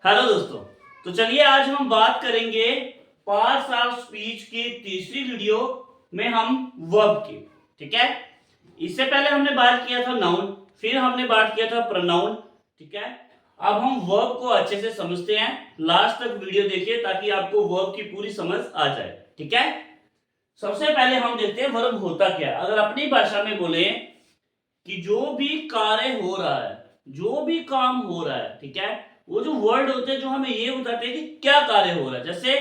Hello दोस्तों। तो चलिए आज हम बात करेंगे पार्ट्स ऑफ स्पीच की तीसरी वीडियो में हम वर्ब की। ठीक है, इससे पहले हमने बात किया था नाउन, फिर हमने बात किया था प्रोनाउन। ठीक है, अब हम वर्ब को अच्छे से समझते हैं। लास्ट तक वीडियो देखिए ताकि आपको वर्ब की पूरी समझ आ जाए। ठीक है, सबसे पहले हम देखते हैं वर्ब होता क्या। अगर अपनी भाषा में बोले कि जो भी कार्य हो रहा है, जो भी काम हो रहा है, ठीक है, वो जो वर्ड होते हैं जो हमें ये बताते हैं कि क्या कार्य हो रहा है। जैसे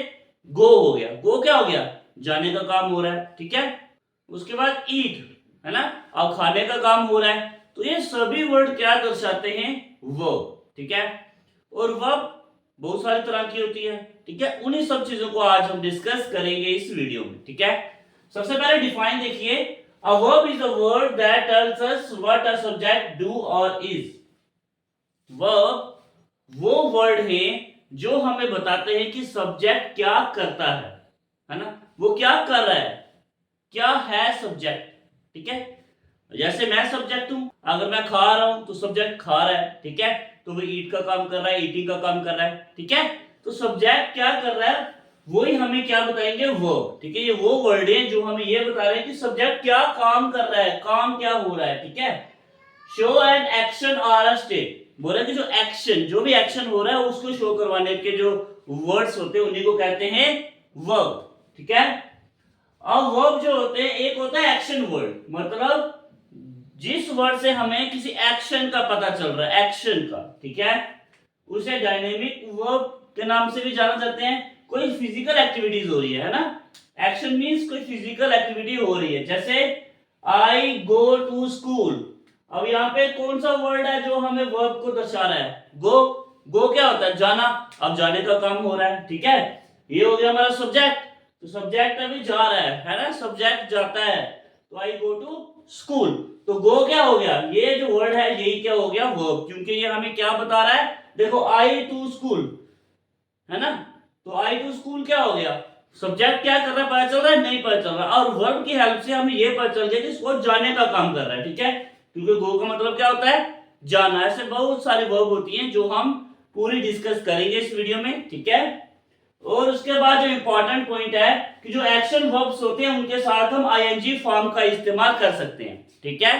गो हो गया, गो क्या हो गया, जाने का काम हो रहा है। ठीक है, उसके बाद ईट है ना, अब खाने का काम हो रहा है। तो ये सभी वर्ड क्या दर्शाते हैं, वर्ब। ठीक है, और वर्ब बहुत सारी तरह की होती है। ठीक है, उन्हीं सब चीजों को आज हम डिस्कस करेंगे इस वीडियो में। ठीक है, सबसे पहले डिफाइन देखिए। A verb is a word that tells us what a subject do or is. Verb वो वर्ड है जो हमें बताते हैं कि सब्जेक्ट क्या करता है ना, वो क्या कर रहा है, क्या है सब्जेक्ट। ठीक है, जैसे मैं सब्जेक्ट हूं, अगर मैं खा रहा हूं तो सब्जेक्ट खा रहा है। ठीक है, तो वो ईट का काम कर रहा है, ईटिंग का काम कर रहा है। ठीक है, तो सब्जेक्ट क्या कर रहा है वही हमें क्या बताएंगे, वर्ब। ठीक है, ये वो वर्ड है जो हमें ये बता रहे हैं कि सब्जेक्ट क्या काम कर रहा है, काम क्या हो रहा है। ठीक है, शो एन एक्शन और अ स्टेट, बोला कि जो एक्शन, जो भी एक्शन हो रहा है उसको शो करवाने के जो वर्ड्स होते हैं उन्हीं को कहते हैं वर्ब। ठीक है, अब वर्ब जो होते हैं, एक होता है एक्शन वर्ड, मतलब जिस वर्ड से हमें किसी एक्शन का पता चल रहा है, एक्शन का। ठीक है, उसे डायनेमिक वर्ब के नाम से भी जाना जाते हैं। कोई फिजिकल एक्टिविटीज हो रही है ना, एक्शन मींस कोई फिजिकल एक्टिविटी हो रही है। जैसे आई गो टू स्कूल, अब यहाँ पे कौन सा वर्ड है जो हमें वर्ब को दर्शा रहा है, गो। गो क्या होता है, जाना, अब जाने का काम हो रहा है। ठीक है, ये हो गया हमारा सब्जेक्ट। तो सब्जेक्ट अभी जा रहा है ना, सब्जेक्ट जाता है। तो आई गो टू स्कूल, तो गो क्या हो गया, ये जो वर्ड है यही क्या हो गया, वर्ब, क्योंकि ये हमें क्या बता रहा है। देखो आई टू स्कूल है ना, तो आई टू स्कूल क्या हो गया, सब्जेक्ट क्या कर रहा है पता चल रहा है, नहीं पता चल रहा। और वर्ब की हेल्प से हमें ये पता चल गया कि इसको जाने का काम कर रहा है। ठीक है, क्योंकि गो का मतलब क्या होता है, जाना। ऐसे बहुत सारी वर्ब होती हैं जो हम पूरी डिस्कस करेंगे इस वीडियो में। ठीक है, और उसके बाद जो इंपॉर्टेंट पॉइंट है कि जो एक्शन वर्ब्स होते हैं उनके साथ हम आईएनजी फॉर्म का इस्तेमाल कर सकते हैं। ठीक है,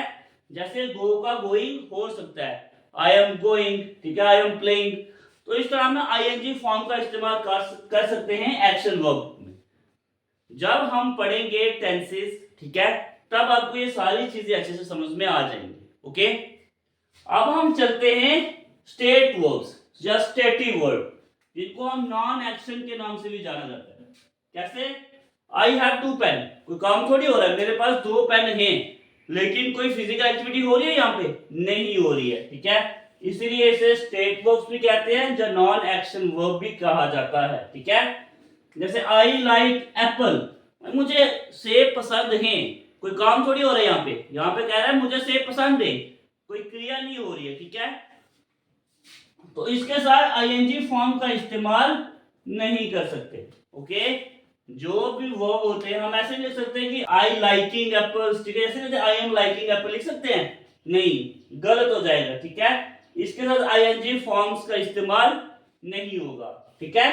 जैसे गो का गोइंग हो सकता है, आई एम गोइंग। ठीक है, आई एम प्लेइंग। तो इस तरह हम आईएनजी फॉर्म का इस्तेमाल कर सकते हैं एक्शन वर्ब में। जब हम पढ़ेंगे टेंसेस, ठीक है, तब आपको ये सारी चीजें अच्छे से समझ में आ जाएंगी। ओके, अब हम चलते हैं स्टेट वर्ब्स या स्टेटिव वर्ब, जिनको हम नॉन एक्शन के नाम से भी जाना जाता है। कैसे, आई हैव टू पेन, कोई काम थोड़ी हो रहा है, मेरे पास दो पेन हैं, लेकिन कोई फिजिकल एक्टिविटी हो रही है यहाँ पे, नहीं हो रही है। ठीक है, इसीलिए इसे स्टेट वर्ब्स भी कहते हैं, जो नॉन एक्शन वर्ब भी कहा जाता है। ठीक है, जैसे आई लाइक एप्पल, मुझे सेब पसंद है, कोई काम थोड़ी हो रहा है यहाँ पे कह रहा है मुझे सेब पसंद है, कोई क्रिया नहीं हो रही है। ठीक है, तो इसके साथ आईएनजी फॉर्म का इस्तेमाल नहीं कर सकते। ओके, जो भी वर्ब होते हैं हम ऐसे लिख सकते हैं कि आई लाइकिंग एप्पल्स। ठीक है, ऐसे आई एम लाइकिंग एप्पल लिख सकते हैं, नहीं, गलत हो जाएगा। ठीक है, इसके साथ आईएनजी फॉर्म्स का इस्तेमाल नहीं होगा। ठीक है,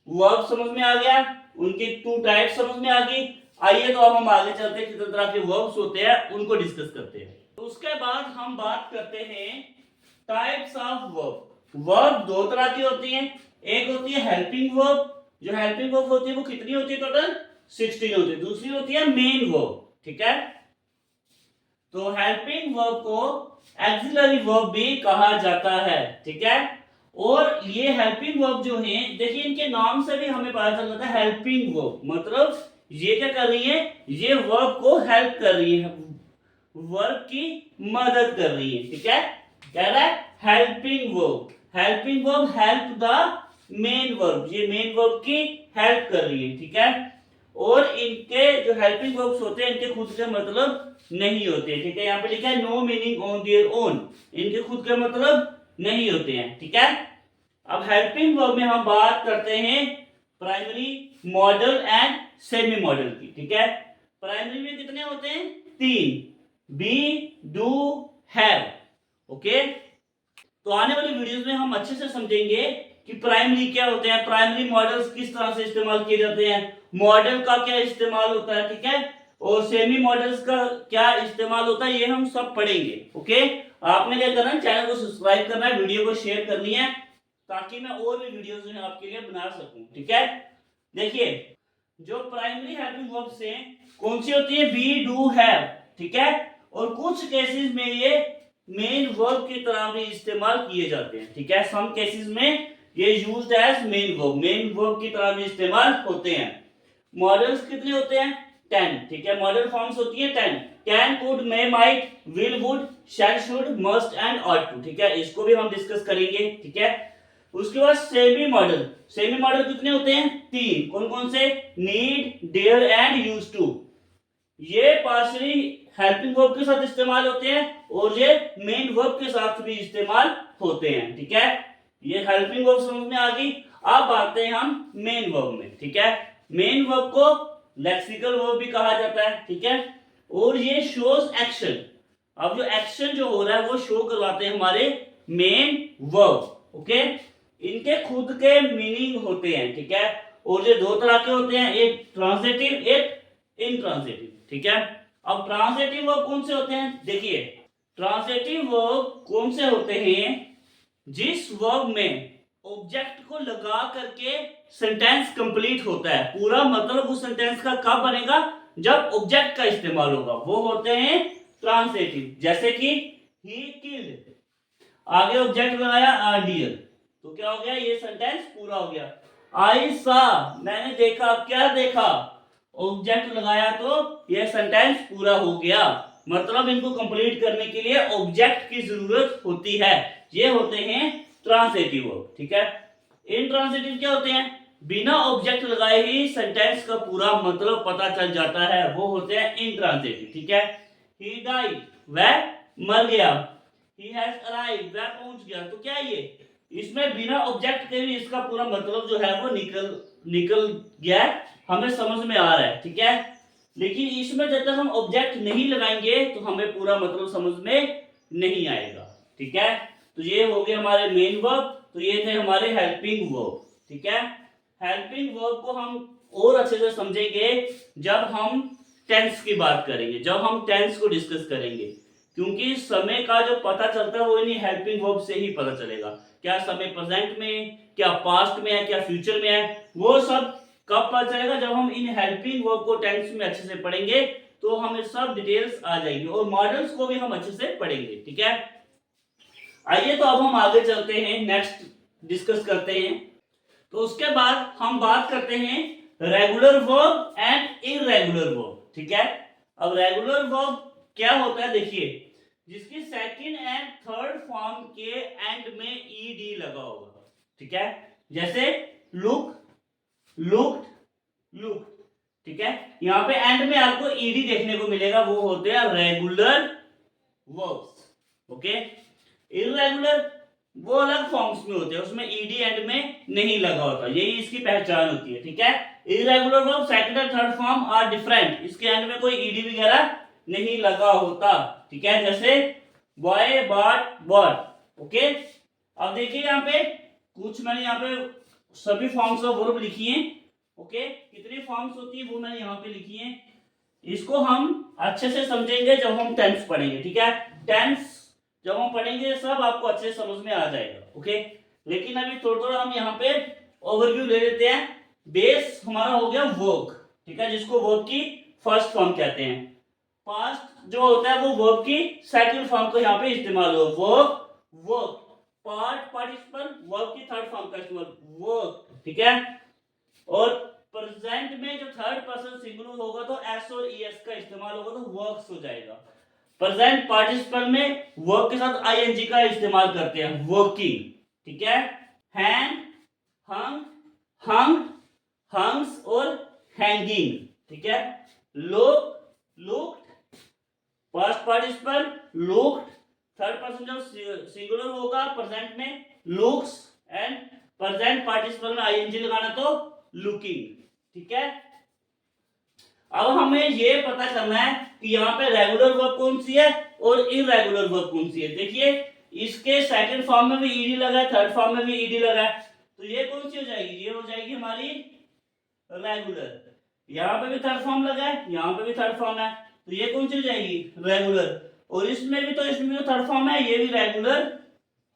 वर्ब समझ में आ गया, उनकी टू टाइप समझ में आ गई। आइए तो अब हम आगे चलते हैं, कितने तरह के वर्ब्स होते हैं उनको डिस्कस करते हैं। तो उसके बाद हम बात करते हैं टाइप्स ऑफ वर्ब। वर्ब दो तरह की होती हैं, एक होती है हेल्पिंग वर्ब, जो हेल्पिंग वर्ब होती है वो कितनी होती है, टोटल 16 होती है। दूसरी होती है मेन वर्ब। ठीक है, तो हेल्पिंग वर्ब को एक्सिलरी वर्ब भी कहा जाता है। ठीक है, और ये हेल्पिंग वर्ब जो है, देखिए इनके नाम से भी हमें पता चल जाता है हेल्पिंग वर्ब, मतलब ये क्या कर रही है, ये वर्ब को हेल्प कर रही है, वर्ब की मदद कर रही है। ठीक है, कह रहा है helping verb, helping verb help the main verb, ये मेन वर्ब की हेल्प कर रही है। ठीक है, और इनके जो हेल्पिंग वर्ब्स होते हैं इनके खुद के मतलब नहीं होते। ठीक है, यहाँ पे लिखा है no meaning on their own, इनके खुद के मतलब नहीं होते हैं। ठीक है, अब हेल्पिंग वर्ब में हम बात करते हैं primary, model and semi model की। ठीक है, प्राइमरी में कितने होते हैं, तीन, बी, डू, हैव। ओके, तो आने वाली वीडियोस में हम अच्छे से समझेंगे कि प्राइमरी क्या होते हैं, प्राइमरी मॉडल्स किस तरह से इस्तेमाल किए जाते हैं, मॉडल का क्या इस्तेमाल होता है, ठीक है, और सेमी मॉडल्स का क्या इस्तेमाल होता है, ये हम सब पढ़ेंगे। ओके, आपने क्या करना है, चैनल को सब्सक्राइब करना है, वीडियो को शेयर करनी है, ताकि मैं और भी वीडियोस जो है आपके लिए बना सकूं। ठीक है, देखिए जो प्राइमरी हेल्पिंग वर्ब्स हैं कौन सी होती है, बी, डू, हैव, ठीक है, और कुछ केसेस में ये मेन वर्ब की तरह भी इस्तेमाल किए जाते हैं। ठीक है, सम केसेस में ये यूज्ड एज मेन वर्ब की तरह भी इस्तेमाल होते हैं। मॉडल्स कितने होते हैं, 10। ठीक है, मॉडल फॉर्म्स होती है 10, can, could, may, might, will, would, shall, should, must and ought to. ठीक है, इसको भी हम डिस्कस करेंगे। ठीक है, उसके बाद सेमी मॉडल कितने होते हैं, 3। कौन कौन से, need, dare and use to. ये पार्शियली हेल्पिंग वर्ब के साथ इस्तेमाल होते हैं और ये मेन वर्ब के साथ भी इस्तेमाल होते हैं। ठीक है, ये हेल्पिंग वर्ब समझ में आ गई। अब आते हैं हम मेन वर्ब में। ठीक है, मेन वर्ब को लेक्सिकल वर्ब भी कहा जाता है। ठीक है, और ये शोज एक्शन। अब जो एक्शन जो हो रहा है वो शो करवाते हैं हमारे मेन वर्ब। ओके, इनके खुद के मीनिंग होते हैं। ठीक है, और ये दो तरह के होते हैं, एक ट्रांजिटिव, एक इनट्रांजिटिव। ठीक है, अब ट्रांजिटिव वर्ब कौन से होते हैं, देखिए ट्रांजिटिव वर्ब कौन से होते हैं, जिस वर्ब में ऑब्जेक्ट को लगा करके सेंटेंस कंप्लीट होता है, पूरा मतलब उस सेंटेंस का कब बनेगा, जब ऑब्जेक्ट का इस्तेमाल होगा, वो होते हैं ट्रांजिटिव। जैसे कि ही किल्ड, आगे ऑब्जेक्ट लगाया आ डियर, तो क्या हो गया, ये सेंटेंस पूरा हो गया। आई सा, मैंने देखा, क्या देखा, ऑब्जेक्ट लगाया तो ये सेंटेंस पूरा हो गया। मतलब इनको कंप्लीट करने के लिए ऑब्जेक्ट की जरूरत होती है। ये होते हैं ट्रांजिटिव वर्ब। ठीक है, इनट्रांजिटिव क्या होते हैं, बिना ऑब्जेक्ट लगाए ही सेंटेंस का पूरा मतलब पता चल जाता है, वो होते हैं इनट्रांजिटिव। ठीक है, ही डाइड, वह मर गया, ही हैज अराइव्ड, वह पहुंच गया, तो क्या है ये, इसमें बिना ऑब्जेक्ट के भी इसका पूरा मतलब जो है वो निकल गया, हमें समझ में आ रहा है। ठीक है, लेकिन इसमें जब तक हम ऑब्जेक्ट नहीं लगाएंगे तो हमें पूरा मतलब समझ में नहीं आएगा। ठीक है, तो ये हो गए हमारे मेन वर्ब, तो ये थे हमारे हेल्पिंग वर्ब। ठीक है, हेल्पिंग वर्ब को हम और अच्छे से समझेंगे जब हम टेंस की बात करेंगे, जब हम टेंस को डिस्कस करेंगे, क्योंकि समय का जो पता चलता है वो इन्हीं हेल्पिंग वर्ब से ही पता चलेगा। क्या समय प्रेजेंट में, क्या पास्ट में है, क्या फ्यूचर में है, वो सब कब पता चलेगा, जब हम इन हेल्पिंग वर्ब को टेंस में अच्छे से पढ़ेंगे, तो हमें सब डिटेल्स आ जाएंगी और मॉडल्स को भी हम अच्छे से पढ़ेंगे। ठीक है, आइए तो अब हम आगे चलते हैं, नेक्स्ट डिस्कस करते हैं। तो उसके बाद हम बात करते हैं regular verb and irregular verb. ठीक है, अब रेगुलर वर्ब क्या होता है, देखिए जिसकी सेकंड एंड थर्ड फॉर्म के एंड में ईडी लगा होगा। ठीक है, जैसे लुक, लुक्ड, लुक। ठीक है, यहां पे एंड में आपको ईडी देखने को मिलेगा, वो होते हैं रेगुलर वर्ब्स। ओके, इररेगुलर वो अलग फॉर्म्स में होते हैं, उसमें ईडी एंड में नहीं लगा होता, यही इसकी पहचान होती है। ठीक है, इररेगुलर वर्ब सेकंड और थर्ड फॉर्म आर डिफरेंट, इसके एंड में कोई ईडी वगैरह नहीं लगा होता। ठीक है, जैसे बॉय, बॉट, बॉट। ओके, अब देखिए यहाँ पे कुछ मैंने यहाँ पे सभी फॉर्म्स ऑफ वर्ब लिखी हैं। ओके, कितनी फॉर्म्स होती है वो मैंने यहाँ पे लिखी है, इसको हम अच्छे से समझेंगे जब हम टेंस पढ़ेंगे। ठीक है, टेंस जब हम पढ़ेंगे सब आपको अच्छे से समझ में आ जाएगा। ओके, लेकिन अभी थोड़ा थोड़ा हम यहाँ पे ओवरव्यू ले लेते हैं। बेस हमारा हो गया वर्ब। ठीक है, जिसको वर्ब की फर्स्ट फॉर्म कहते हैं। पास्ट जो होता है वो वर्ब की सेकंड फॉर्म को यहाँ पे इस्तेमाल हो, verb, verb. Part, participle, verb की थर्ड फॉर्म का इस्तेमाल, वर्ब। ठीक है, और प्रेजेंट में जो थर्ड पर्सन सिंगुलर होगा तो एस और ईएस का इस्तेमाल होगा तो वर्क्स हो जाएगा। प्रेजेंट पार्टिसिपल में वर्ब के साथ आईएनजी का इस्तेमाल करते हैं, वर्किंग। ठीक है, हैंग, हंग, हंग, हंग्स और हैंगिंग। ठीक है, look, looked, past participle looked, third person जब सिंगुलर होगा प्रेजेंट में लुक्स, एंड प्रेजेंट पार्टिसिपल में आईएनजी लगाना तो लुकिंग। ठीक है, अब हमें ये पता करना है कि यहाँ पे रेगुलर वर्ब कौन सी है और इररेगुलर वर्ब कौन सी है। देखिए इसके सेकंड फॉर्म में भी ईडी लगा है, थर्ड फॉर्म में भी ईडी लगा है, तो ये कौन सी हो जाएगी, ये हो जाएगी हमारी रेगुलर। यहाँ पे भी थर्ड फॉर्म लगा है, यहाँ पे भी थर्ड फॉर्म है, तो ये कौन सी हो जाएगी, रेगुलर। और इसमें भी तो इसमें जो थर्ड फॉर्म है ये भी रेगुलर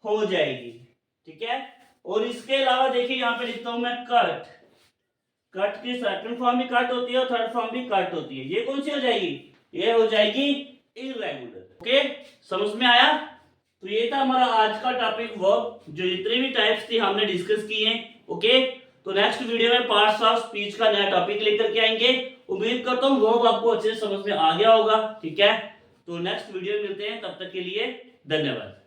हो जाएगी, ठीक है। और इसके अलावा देखिए यहाँ पे लिखता हूं मैं कट, कट की सेकंड फॉर्म भी कट होती है और थर्ड फॉर्म भी कट होती है, ये कौन सी हो जाएगी, ये हो जाएगी इररेगुलर। ओके, समझ में आया। तो ये था हमारा आज का टॉपिक वर्ब, जो जितनी भी टाइप्स थी हमने डिस्कस की हैं। ओके, तो नेक्स्ट वीडियो में पार्ट्स ऑफ स्पीच का नया टॉपिक लेकर के आएंगे। उम्मीद करता हूँ वर्ब आपको अच्छे से समझ में आ गया होगा, ठीक है। तो नेक्स्ट वीडियो में मिलते हैं, तब तक के लिए धन्यवाद।